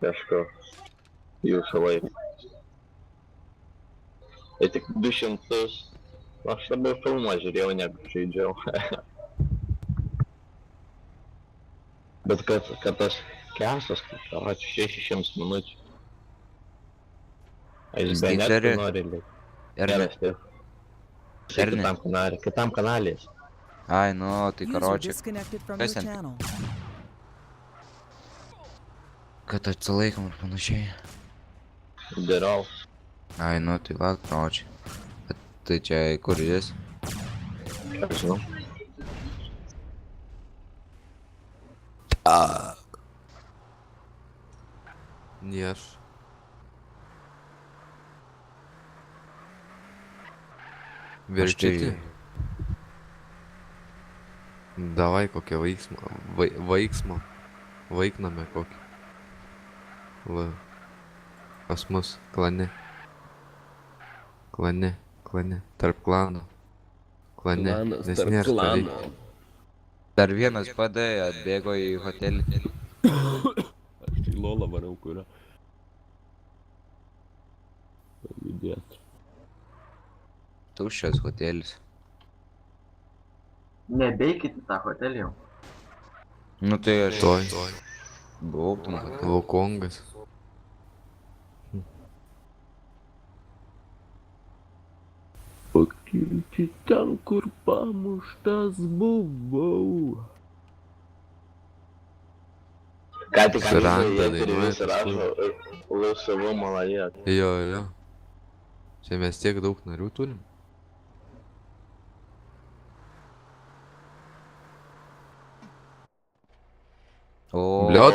Kažkur jūsų laiką. Tai tik 200. Aš labiau filmą žiūrėjau, negu žaidžiau. Bet kad tas kesas, kad 600 minučių. Jis be netų nori likti. Geras, taip. Kitam kanalės. Ai, nu, tai User karočiui. disconnected from Kas your ten? channel. Kad atsilaikom ir panašiai. Darau. Ai, nu, tai va, karočiui. Tai čia kur jis? Ką žinau. Ешь. Verčyti. Давай kokį veiksmą. Vaikname kokį. Va. Pas mus klane. Klane. Tarp klano. Klane. Klanas Nes tarp nėra ką veikt. klano. Dar vienas PD atbėgo į hotelį. Aš į lolą variau, kurią. Judėt. Tuščias hotelis. Nebeikit į tą hotelį jau. Nu tai aš Toj. buvau tam hotelį. Lokongas. Pakilti ten, kur pamuštas buvau. Ką tik Suranda etery dainuoja visi rašo laisvų malajat. Jo. Čia mes tiek daug narių turim. O, Bliot.